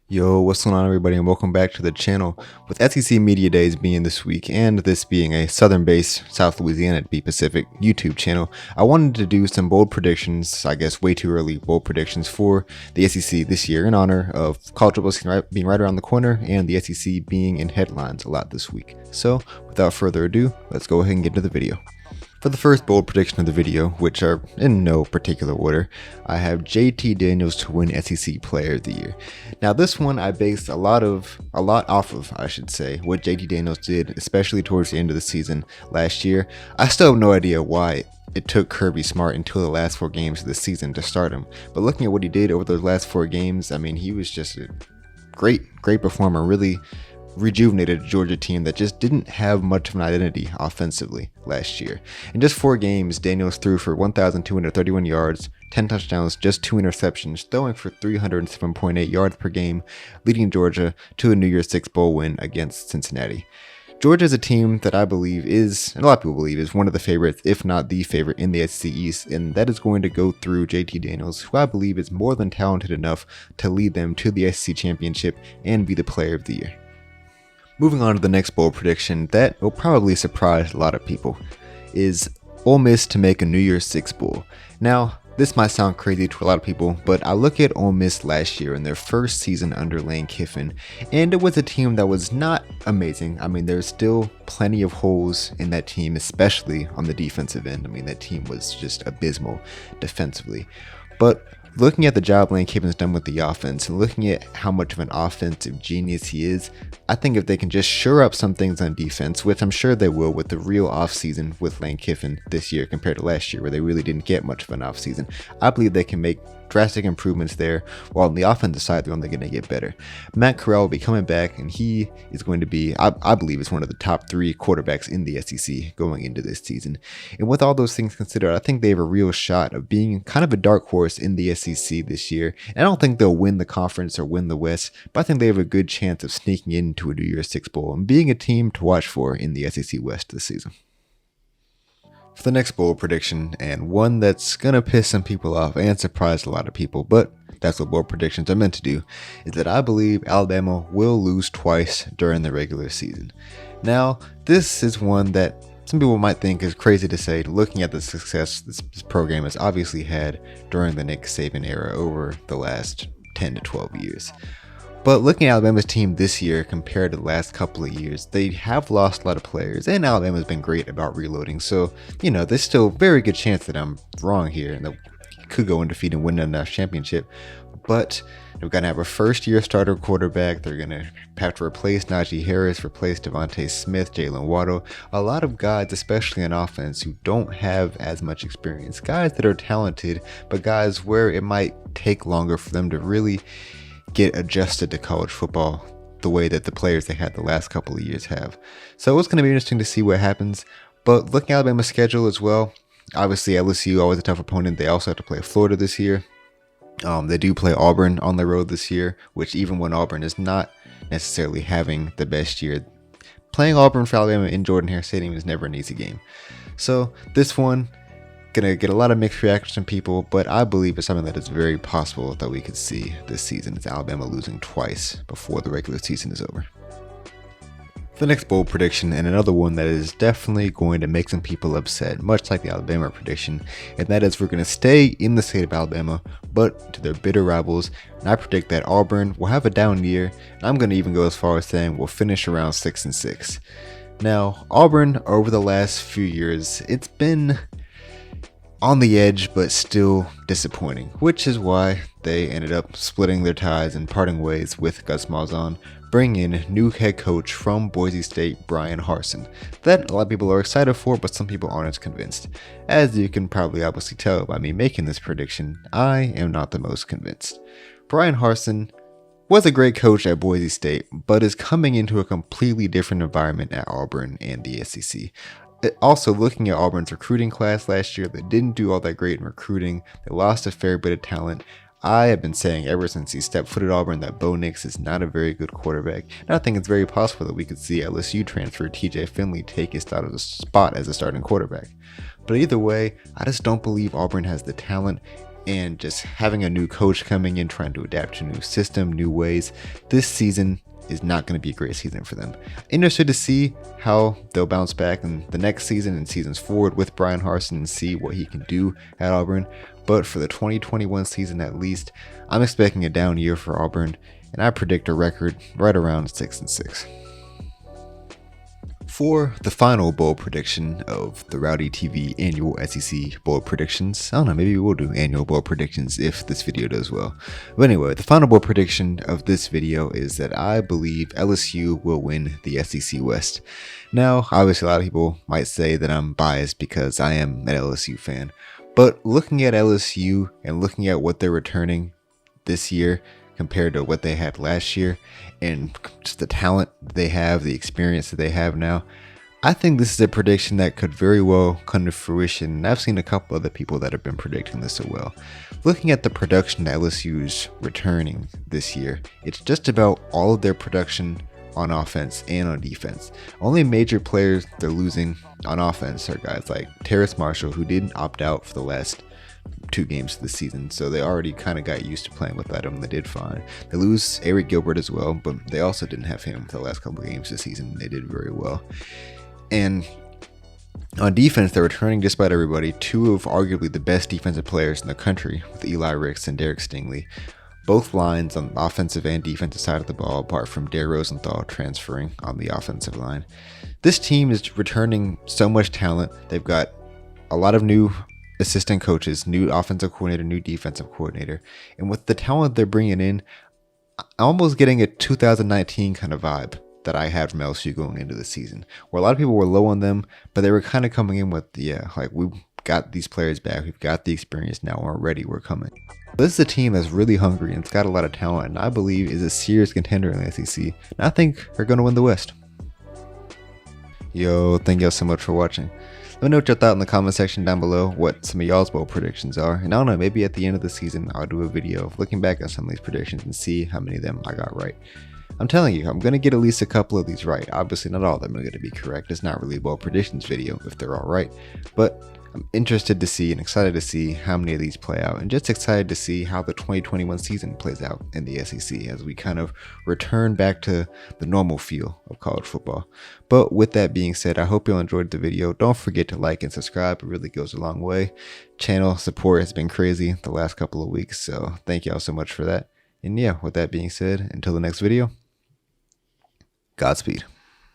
Yo, what's going on, everybody, and welcome back to the channel. With SEC Media Days being this week, and this being a southern-based South Louisiana to be Pacific YouTube channel, I wanted to do some bold predictions, I guess way too early bold predictions for the SEC this year in honor of college football being right around the corner and the SEC being in headlines a lot this week. So, without further ado, let's go ahead and get into the video. For the first bold prediction of the video, which are in no particular order, I have JT Daniels to win SEC Player of the Year. Now this one I based a lot off of, I should say, what JT Daniels did, especially towards the end of the season last year. I still have no idea why it took Kirby Smart until the last 4 games of the season to start him. But looking at what he did over those last 4 games, I mean, he was just a great performer, really rejuvenated a Georgia team that just didn't have much of an identity offensively last year. In just 4 games, Daniels threw for 1,231 yards, 10 touchdowns, just 2 interceptions, throwing for 307.8 yards per game, leading Georgia to a New Year's Six Bowl win against Cincinnati. Georgia is a team that I believe is, and a lot of people believe, is one of the favorites, if not the favorite in the SEC East, and that is going to go through JT Daniels, who I believe is more than talented enough to lead them to the SEC Championship and be the Player of the Year. Moving on to the next bold prediction that will probably surprise a lot of people is Ole Miss to make a New Year's Six Bowl. Now, this might sound crazy to a lot of people, but I look at Ole Miss last year in their first season under Lane Kiffin, and it was a team that was not amazing. I mean, there's still plenty of holes in that team, especially on the defensive end. I mean, that team was just abysmal defensively. But looking at the job Lane Kiffin's done with the offense and looking at how much of an offensive genius he is, I think if they can just shore up some things on defense, which I'm sure they will with the real offseason with Lane Kiffin this year compared to last year where they really didn't get much of an offseason, I believe they can make drastic improvements there, while on the offensive side they're only going to get better. Matt Corral will be coming back, and he is going to be, I believe, is one of the top 3 quarterbacks in the SEC going into this season. And with all those things considered, I think they have a real shot of being kind of a dark horse in the SEC this year. And I don't think they'll win the conference or win the West, but I think they have a good chance of sneaking into a New Year's Six Bowl and being a team to watch for in the SEC West this season. For the next bold prediction, and one that's gonna piss some people off and surprise a lot of people, but that's what bold predictions are meant to do, is that I believe Alabama will lose twice during the regular season. Now, this is one that some people might think is crazy to say, looking at the success this program has obviously had during the Nick Saban era over the last 10 to 12 years. But looking at Alabama's team this year compared to the last couple of years, they have lost a lot of players, and Alabama's been great about reloading. So, there's still a very good chance that I'm wrong here and that could go undefeated and win a national championship. But they're going to have a first-year starter quarterback. They're going to have to replace Najee Harris, replace Devontae Smith, Jalen Waddle. A lot of guys, especially in offense, who don't have as much experience. Guys that are talented, but guys where it might take longer for them to really get adjusted to college football the way that the players they had the last couple of years have. So it's going to be interesting to see what happens. But looking at Alabama's schedule as well, obviously LSU always a tough opponent. They also have to play Florida this year. They do play Auburn on the road this year, which even when Auburn is not necessarily having the best year, playing Auburn for Alabama in Jordan-Hare Stadium is never an easy game. So this one gonna get a lot of mixed reactions from people, but I believe it's something that is very possible that we could see this season. It's Alabama losing twice before the regular season is over. The next bold prediction, and another one that is definitely going to make some people upset, much like the Alabama prediction, and that is we're going to stay in the state of Alabama, but to their bitter rivals, and I predict that Auburn will have a down year, and I'm going to even go as far as saying we'll finish around 6-6. Now, Auburn, over the last few years, it's been on the edge, but still disappointing, which is why they ended up splitting their ties and parting ways with Gus Malzahn, bringing in new head coach from Boise State, Brian Harsin. That a lot of people are excited for, but some people aren't as convinced. As you can probably obviously tell by me making this prediction, I am not the most convinced. Brian Harsin was a great coach at Boise State, but is coming into a completely different environment at Auburn and the SEC. Also, looking at Auburn's recruiting class last year, they didn't do all that great in recruiting. They lost a fair bit of talent. I have been saying ever since he stepped foot at Auburn that Bo Nix is not a very good quarterback, and I think it's very possible that we could see LSU transfer TJ Finley take his spot as a starting quarterback. But either way, I just don't believe Auburn has the talent and just having a new coach coming in, trying to adapt to a new system, new ways, this season is not going to be a great season for them. Interested to see how they'll bounce back in the next season and seasons forward with Brian Harsin and see what he can do at Auburn. But for the 2021 season at least, I'm expecting a down year for Auburn, and I predict a record right around 6-6. For the final bold prediction of the Rowdy TV annual SEC bold predictions, I don't know, maybe we'll do annual bold predictions if this video does well. But anyway, the final bold prediction of this video is that I believe LSU will win the SEC West. Now, obviously a lot of people might say that I'm biased because I am an LSU fan, but looking at LSU and looking at what they're returning this year compared to what they had last year, and just the talent they have, the experience that they have now, I think this is a prediction that could very well come to fruition. And I've seen a couple other people that have been predicting this as well. Looking at the production that LSU's returning this year, it's just about all of their production on offense and on defense. Only major players they're losing on offense are guys like Terrace Marshall, who didn't opt out for the last 2 games of the season, so they already kind of got used to playing without him. They did fine. They lose Eric Gilbert as well, but they also didn't have him for the last couple of games this season. They did very well. And on defense, they're returning just about everybody. 2 of arguably the best defensive players in the country, with Eli Ricks and Derek Stingley. Both lines on the offensive and defensive side of the ball, apart from Dare Rosenthal transferring on the offensive line. This team is returning so much talent. They've got a lot of new assistant coaches, new offensive coordinator, new defensive coordinator, and with the talent they're bringing in, I'm almost getting a 2019 kind of vibe that I had from LSU going into the season, where a lot of people were low on them, but they were kind of coming in with, like, we've got these players back, we've got the experience now, we're ready, we're coming. This is a team that's really hungry and it's got a lot of talent, and I believe is a serious contender in the SEC, and I think they're going to win the West. Yo, thank y'all so much for watching. Let me know what you thought in the comment section down below, what some of y'all's bold predictions are. And I don't know, maybe at the end of the season, I'll do a video of looking back at some of these predictions and see how many of them I got right. I'm telling you, I'm going to get at least a couple of these right. Obviously, not all of them are going to be correct. It's not really a bold predictions video if they're all right. But I'm interested to see and excited to see how many of these play out, and just excited to see how the 2021 season plays out in the SEC as we kind of return back to the normal feel of college football. But with that being said, I hope you all enjoyed the video. Don't forget to like and subscribe. It really goes a long way. Channel support has been crazy the last couple of weeks, so thank y'all so much for that. And yeah, with that being said, until the next video, Godspeed.